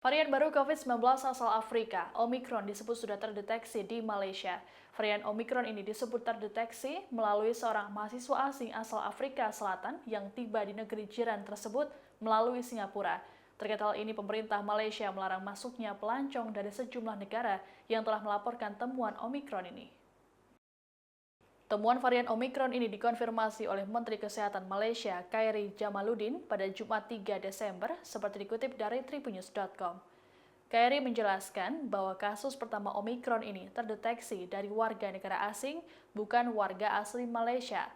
Varian baru COVID-19 asal Afrika, Omicron, disebut sudah terdeteksi di Malaysia. Varian Omicron ini disebut terdeteksi melalui seorang mahasiswa asing asal Afrika Selatan yang tiba di negeri jiran tersebut melalui Singapura. Terkait hal ini, pemerintah Malaysia melarang masuknya pelancong dari sejumlah negara yang telah melaporkan temuan Omicron ini. Temuan varian Omicron ini dikonfirmasi oleh Menteri Kesehatan Malaysia, Khairy Jamaluddin, pada Jumat 3 Desember, seperti dikutip dari tribunnews.com. Khairy menjelaskan bahwa kasus pertama Omicron ini terdeteksi dari warga negara asing, bukan warga asli Malaysia.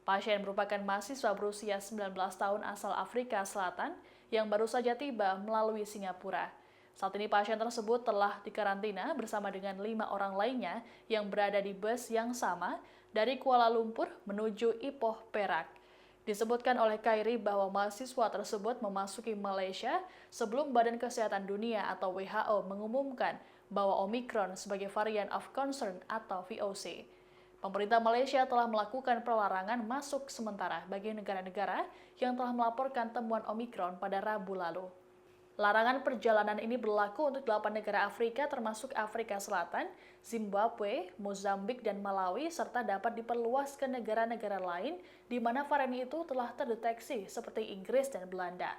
Pasien merupakan mahasiswa berusia 19 tahun asal Afrika Selatan yang baru saja tiba melalui Singapura. Saat ini pasien tersebut telah dikarantina bersama dengan 5 orang lainnya yang berada di bus yang sama dari Kuala Lumpur menuju Ipoh, Perak. Disebutkan oleh Khairy bahwa mahasiswa tersebut memasuki Malaysia sebelum Badan Kesehatan Dunia atau WHO mengumumkan bahwa Omicron sebagai varian of concern atau VOC. Pemerintah Malaysia telah melakukan pelarangan masuk sementara bagi negara-negara yang telah melaporkan temuan Omicron pada Rabu lalu. Larangan perjalanan ini berlaku untuk 8 negara Afrika termasuk Afrika Selatan, Zimbabwe, Mozambik, dan Malawi, serta dapat diperluas ke negara-negara lain di mana varian itu telah terdeteksi seperti Inggris dan Belanda.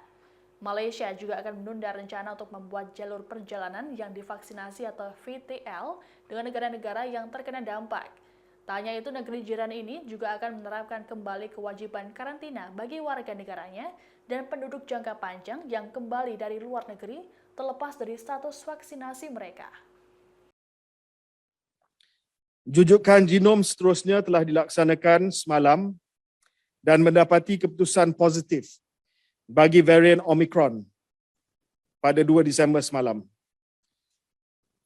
Malaysia juga akan menunda rencana untuk membuat jalur perjalanan yang divaksinasi atau VTL dengan negara-negara yang terkena dampak. Tak hanya itu, negeri jiran ini juga akan menerapkan kembali kewajiban karantina bagi warga negaranya dan penduduk jangka panjang yang kembali dari luar negeri terlepas dari status vaksinasi mereka. Jujukan genom seterusnya telah dilaksanakan semalam dan mendapati keputusan positif bagi varian Omicron pada 2 Disember semalam.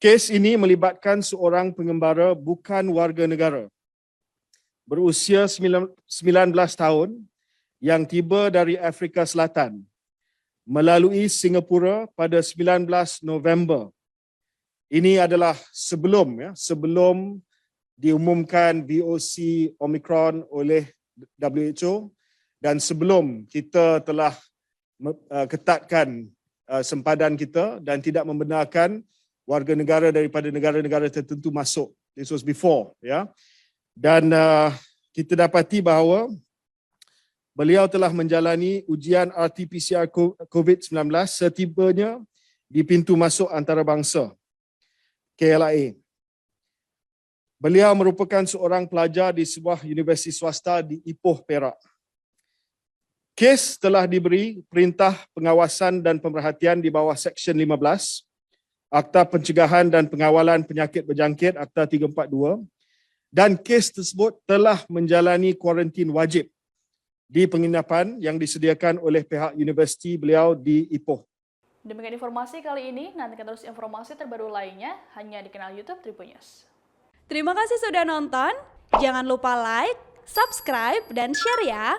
Kes ini melibatkan seorang pengembara bukan warga negara berusia 19 tahun yang tiba dari Afrika Selatan melalui Singapura pada 19 November. Ini adalah sebelum diumumkan VOC Omicron oleh WHO dan sebelum kita telah ketatkan sempadan kita dan tidak membenarkan warga negara daripada negara-negara tertentu masuk. This was before, ya. Dan kita dapati bahawa beliau telah menjalani ujian RT-PCR COVID-19 setibanya di pintu masuk antarabangsa KLIA. Beliau merupakan seorang pelajar di sebuah universiti swasta di Ipoh, Perak. Kes telah diberi perintah pengawasan dan pemerhatian di bawah Seksyen 15 Akta Pencegahan dan Pengawalan Penyakit Berjangkit Akta 342 dan kes tersebut telah menjalani kuarantin wajib di penginapan yang disediakan oleh pihak universiti beliau di Ipoh. Demikian informasi kali ini, nantikan terus informasi terbaru lainnya hanya di kanal YouTube Tribunnews. Terima kasih sudah nonton, jangan lupa like, subscribe, dan share ya!